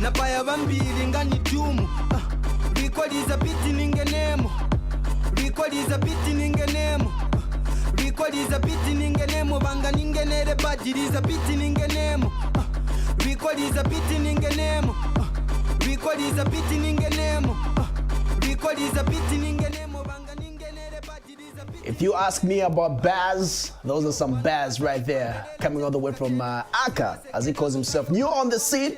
napaya bambili ngani tumu record is a beat ningenemo record is a beat ningenemo record is a beat ningenemo banga ningenere budget is a beat ningenemo record is a beat ningenemo record is a beat ningenemo record is a beat ningenemo banga ningenere budget is a beat. If you ask me about Baz, those are some Baz right there, coming all the way from Akar, as he calls himself, new on the scene,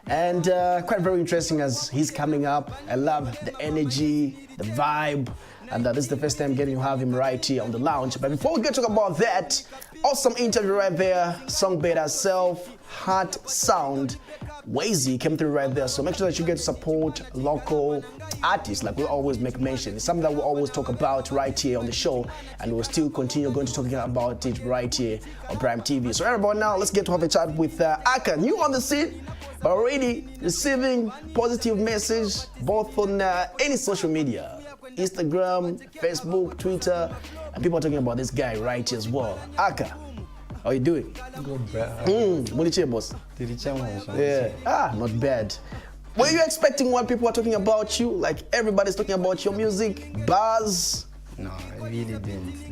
and quite very interesting as he's coming up. I love the energy, the vibe, and this is the first time getting to have him right here on the lounge. But before we get to talk about that, awesome interview right there, song by herself, Heart Sound. Wazy came through right there, so make sure that you get to support local artists, like we always make mention. It's something that we always talk about right here on the show, and we'll still continue going to talking about it right here on Prime TV. So right about now, let's get to have a chat with Akar, new on the scene, but already receiving positive message both on any social media, Instagram, Facebook, Twitter, and people are talking about this guy right here as well. Akar, how you doing? Good, bro. Moniche, boss. Yeah. Not bad. Were you expecting what people are talking about you? Like everybody's talking about your music, buzz? No, I really didn't.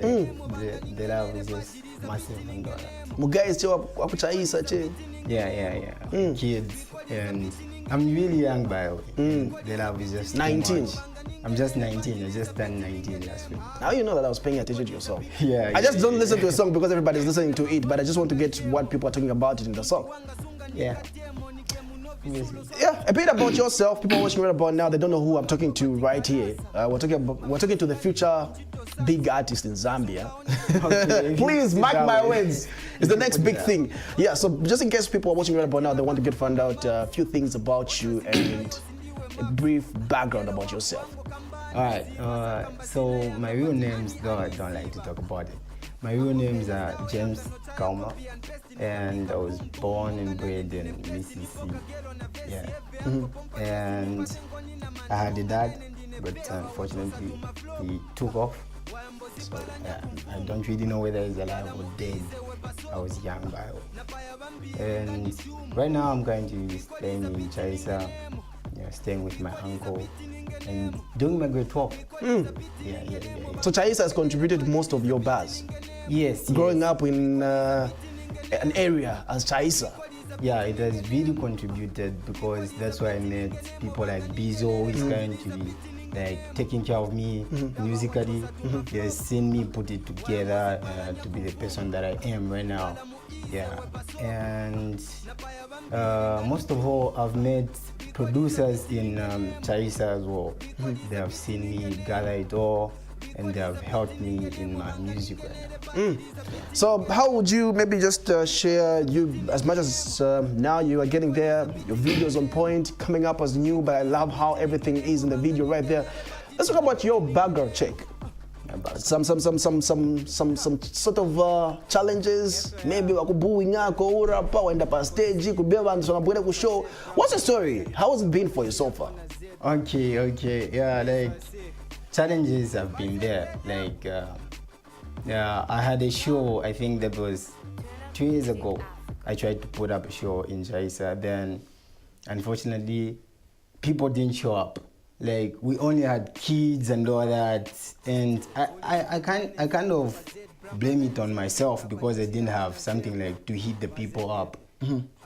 The love was just massive and all that. Mugai wakuchaisa che. Yeah. Kids, and I'm really young by the way. The love is just 19. I'm just 19. I just turned 19 last week. Now you know that I was paying attention to your song. Yeah. I just don't listen to a song because everybody's listening to it, but I just want to get what people are talking about it in the song. Yeah. Yeah, a bit about yourself. People watching right about now, they don't know who I'm talking to right here. We're talking to the future big artist in Zambia. Okay. Please mark my words. It's the next big thing. Yeah, so just in case people are watching right about now, they want to find out a few things about you and a brief background about yourself. Alright, so my real names, though I don't like to talk about it. My real names are James Kauma, and I was born and bred in Mississippi. Yeah. And I had a dad, but unfortunately he took off. So I don't really know whether he's alive or dead. I was young by the way. And right now I'm currently staying in Chaisa, staying with my uncle and doing my great work. Yeah. So Chaisa has contributed most of your buzz. Yes. Growing up in an area as Chaisa. Yeah, it has really contributed because that's why I met people like Bizo, who is going to be like taking care of me musically. They have seen me put it together to be the person that I am right now. Yeah, and most of all, I've met producers in Chaisa as well. They have seen me gather it all, and they have helped me in my music right now. So how would you maybe just share, you as much as now you are getting there, your videos on point, coming up as new, but I love how everything is in the video right there. Let's talk about your background check. Some sort of challenges, maybe wakubuing ako urapa wenda pa stage kubeba nsonga ku show. What's the story? How has it been for you so far? Okay. Yeah, like challenges have been there. Like I had a show, I think that was 2 years ago. I tried to put up a show in Chaisa, then unfortunately people didn't show up. Like we only had kids and all that, and I kind of blame it on myself because I didn't have something like to hit the people up.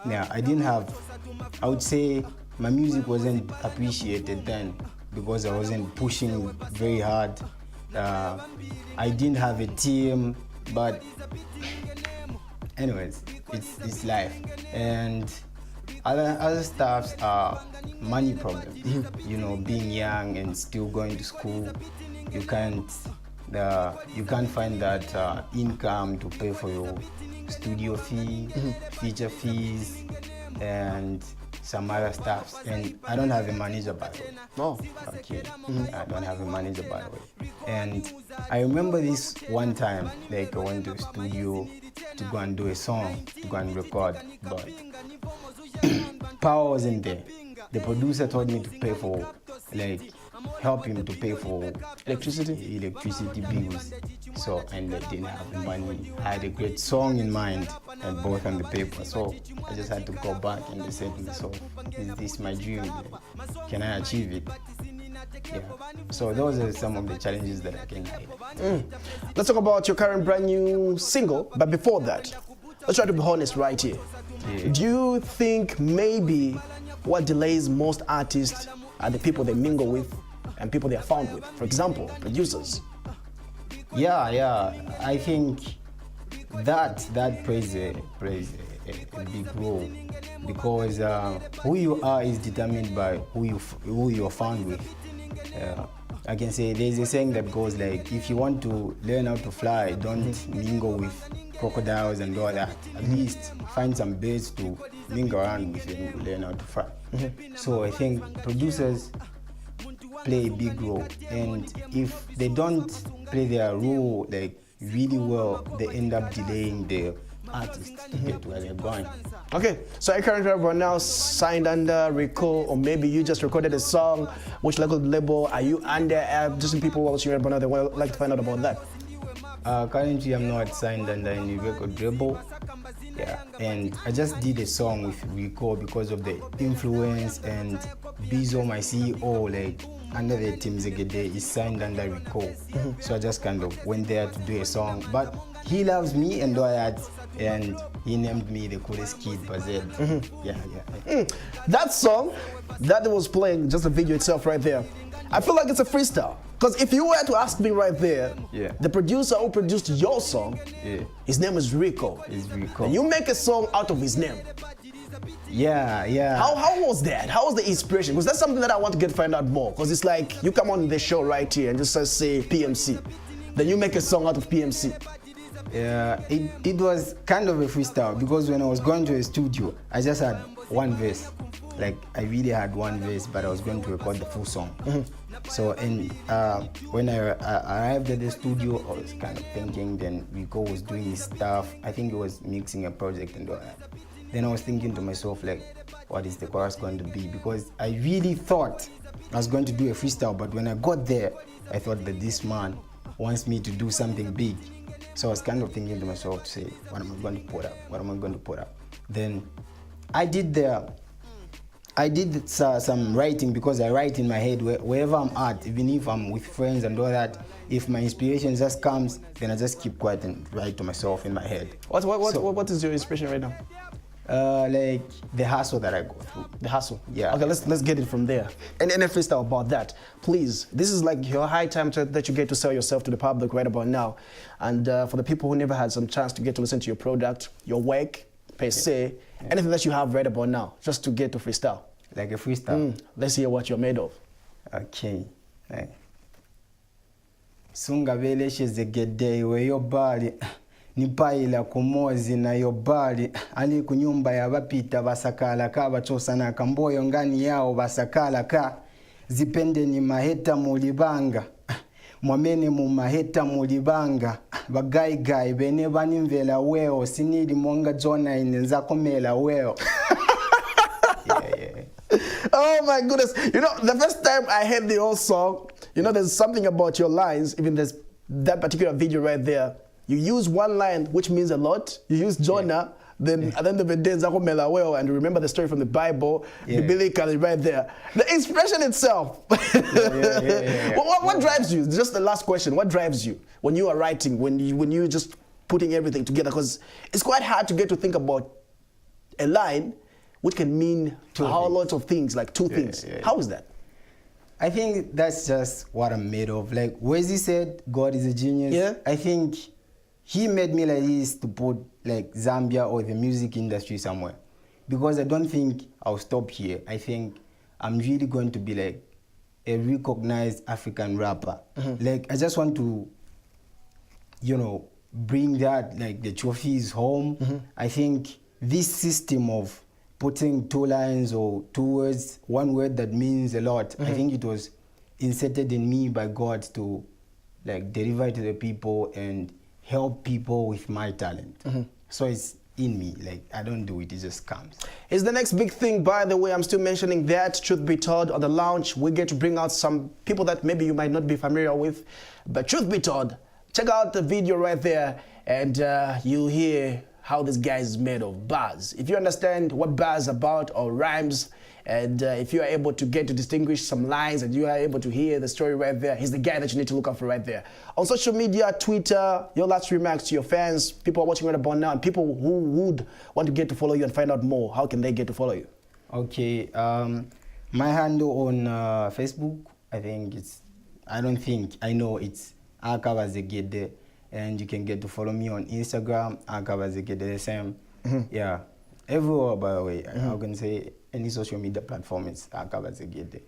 Yeah, I would say my music wasn't appreciated then because I wasn't pushing very hard. I didn't have a team, but anyways, it's life. And other stuffs are money problems. You know, being young and still going to school, you can't find that income to pay for your studio fee, feature fees, and some other stuff. And I don't have a manager, by the way. Oh. Okay. I don't have a manager, by the way. And I remember this one time, like I went to a studio to go and do a song, to go and record, but power wasn't there. The producer told me to pay for, like, help him to pay for electricity bills. So, and I didn't have the money. I had a great song in mind and both on the paper. So I just had to go back and I said to myself, is this my dream? Can I achieve it? Yeah. So those are some of the challenges that I can have. Let's talk about your current brand new single, but before that, let's try to be honest right here. Yeah. Do you think maybe what delays most artists are the people they mingle with and people they are found with? For example, producers. Yeah. I think that plays a big role because who you are is determined by who you are found with. I can say there's a saying that goes like, if you want to learn how to fly, don't mingle with crocodiles and all that. At least find some birds to mingle around with and learn how to fly. So I think producers play a big role, and if they don't play their role like really well, they end up delaying the artists to get where they're going. Okay, so I currently right now signed under Rico, or maybe you just recorded a song. Which label are you under? Just some people watching right now, they would like to find out about that. Currently, I'm not signed under any record label. Yeah, and I just did a song with Rico because of the influence, and Bizo, my CEO, like under the team Zegede, is signed under Rico. So I just kind of went there to do a song. But he loves me and Doyat, and he named me the coolest kid, Bazed. Yeah. That song that was playing, just the video itself right there, I feel like it's a freestyle. Because if you were to ask me right there, the producer who produced your song, his name is Rico. It's Rico. And you make a song out of his name. Yeah. How was that? How was the inspiration? Because that's something that I want to find out more. Because it's like you come on the show right here and just say PMC. Then you make a song out of PMC. Yeah, it was kind of a freestyle because when I was going to the studio, I just had one verse. Like I really had one verse, but I was going to record the full song. So, and when I arrived at the studio, I was kind of thinking, then Rico was doing his stuff. I think he was mixing a project and all that. Then I was thinking to myself, like, what is the chorus going to be? Because I really thought I was going to do a freestyle, but when I got there, I thought that this man wants me to do something big. So I was kind of thinking to myself to say, what am I going to put up? Then I did some writing because I write in my head wherever I'm at, even if I'm with friends and all that. If my inspiration just comes, then I just keep quiet and write to myself in my head. What is your inspiration right now? Like the hustle that I go through. The hustle. Yeah. Okay, let's get it from there. And a freestyle about that, please. This is like your high time that you get to sell yourself to the public right about now. And for the people who never had some chance to get to listen to your product, your work per se, anything that you have right about now, just to get to freestyle. Like a freestyle. Let's hear what you're made of. Okay. Right. Sunga vele shezegede iwe yobali nipaila kumozi na yobali ali kunyumba ya bapita basakala ka bachosana kamboyo ngani yao basakala ka zipende ni maheta mulibanga mwamene mu maheta mulibanga bagaigai bene banimvela weo sinidi monga jona inenza komela weo. Oh my goodness. You know, the first time I heard the whole song, you know, there's something about your lines, even there's that particular video right there. You use one line, which means a lot. You use Jonah, then at the end of the day, and remember the story from the Bible, biblically right there. The expression itself. What drives you? Just the last question. What drives you when you are writing, when you just putting everything together? Because it's quite hard to get to think about a line which can mean a whole lot of things, like two things. How is that? I think that's just what I'm made of. Like Wesley said, God is a genius. Yeah. I think he made me like this to put like Zambia or the music industry somewhere. Because I don't think I'll stop here. I think I'm really going to be like a recognized African rapper. Like I just want to, you know, bring that, like the trophies home. I think this system of putting two lines or two words, one word that means a lot, I think it was inserted in me by God to like deliver to the people and help people with my talent. So it's in me, like I don't do it, it just comes. It's the next big thing, by the way. I'm still mentioning that, truth be told, on the lounge we get to bring out some people that maybe you might not be familiar with, but truth be told, check out the video right there, and you'll hear how this guy is made of bars. If you understand what bars is about or rhymes, and if you are able to get to distinguish some lines and you are able to hear the story right there, he's the guy that you need to look out for right there. On social media, Twitter, your last remarks to your fans, people are watching right about now, and people who would want to get to follow you and find out more, how can they get to follow you? Okay, my handle on Facebook, I know it's Akar, and you can get to follow me on Instagram, Akar, the same. Yeah, everywhere, by the way. I can say any social media platform is Akar.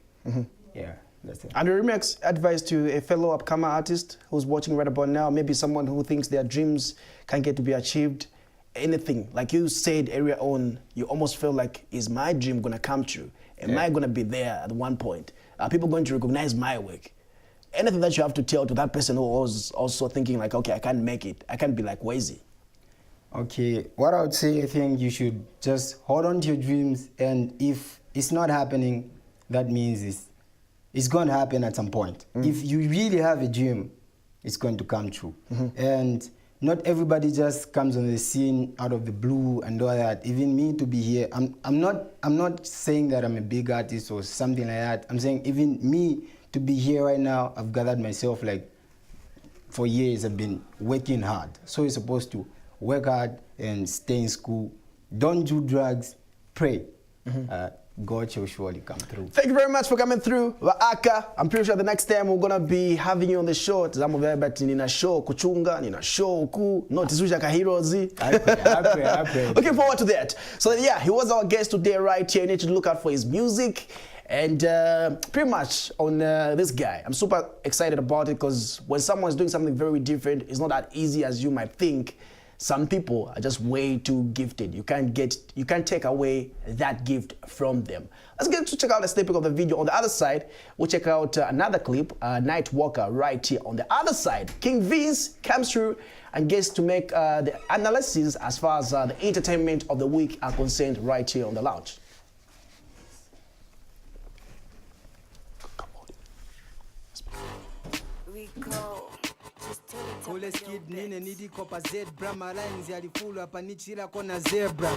Yeah, that's it. And the remix advice to a fellow upcoming artist who's watching right about now, maybe someone who thinks their dreams can get to be achieved, anything. Like you said earlier on, you almost feel like, is my dream gonna come true? Am I gonna be there at one point? Are people going to recognize my work? Anything that you have to tell to that person who was also thinking like, okay, I can't make it. I can't be like Wazy. Okay, what I would say, I think you should just hold on to your dreams, and if it's not happening, that means it's going to happen at some point. If you really have a dream, it's going to come true. And not everybody just comes on the scene out of the blue and all that. Even me to be here, I'm not saying that I'm a big artist or something like that. I'm saying even me to be here right now, I've gathered myself like for years. I've been working hard. So you're supposed to work hard and stay in school. Don't do drugs. Pray. God shall surely come through. Thank you very much for coming through, Akar. I'm pretty sure the next time we're gonna be having you on the show. Nina show kuchunga, nina show ku, not heroes. I pray. Looking forward to that. So yeah, he was our guest today right here. You need to look out for his music. And pretty much on this guy, I'm super excited about it, because when someone's doing something very different, it's not that easy as you might think. Some people are just way too gifted. You can't take away that gift from them. Let's get to check out a snippet of the video. On the other side, we'll check out another clip, Night Walker, right here. On the other side, King Vince comes through and gets to make the analysis as far as the entertainment of the week are concerned right here on the lounge. Ule skid nine nidi kopa zebra malines yalifulu hapa nichira kona zebra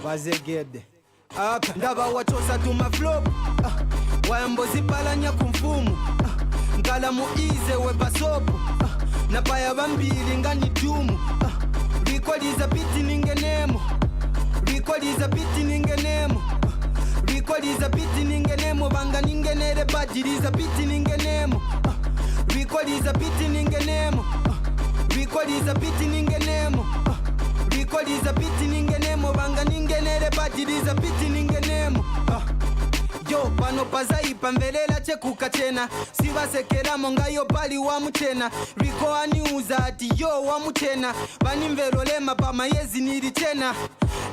wazegede aka ndaba wachosa tuma flop wayambo zipalanya kumfumu ngala muize webasopo napaya bambili ngani tumu rikoliza biti ningenemo rikoliza biti ningenemo rikoliza biti ningenemo banga ningenere badiriza biti ningenemo rikoliza biti ningenemo rikoliza biti ningenemo rikoliza biti ningenemo banga ningenere badiriza biti ningenemo yo pano pazaipa mvelela chekuka chena sivasekera monga yo pali wa mutena riko aniuza ati yo wa mutena vanimverolema pama yezi niri chena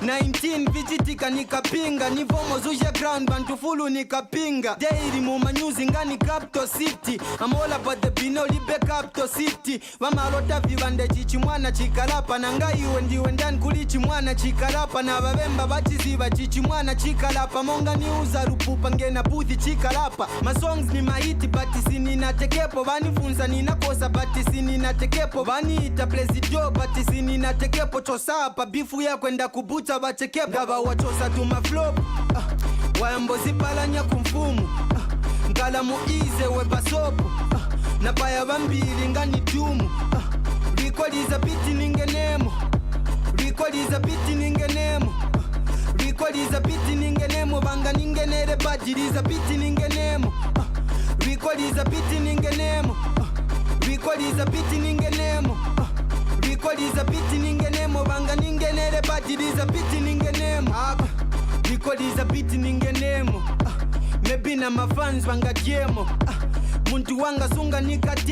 19 vichitika nikapinga nivomo zusha ground bantu fulu nikapinga daily muma news ngani capital city amola but the bino libe capital city vamalota vivande chichimwana chikalapa nangaiwe ndiwe ndani kuli chimwana chikalapa na vavemba vachiziva chichimwana chikalapa monga niuza rupupa ngena buthi chikalapa my songs ni mahiti but sininatekepo vanifunza ninakosa but sininatekepo vaniita presidio but sininatekepo chosapa bifu ya kwenda kubuta bachekepo ngaba wachosa tuma flop wayambo zipalanya kumfumu ngala muize webasopo napaya bambili ngani tumu rikoliza biti ningenemo rikoliza biti ningenemo rikoliza biti ningenemo banga ningenere badiriza biti ningenemo rikoliza biti ningenemo rikoliza biti ningenemo rikoliza biti ningenemo banga ningenere badiriza biti ningenemo rikoliza biti ningenemo maybe na mafans banga kiemo muntu wanga sunga nikate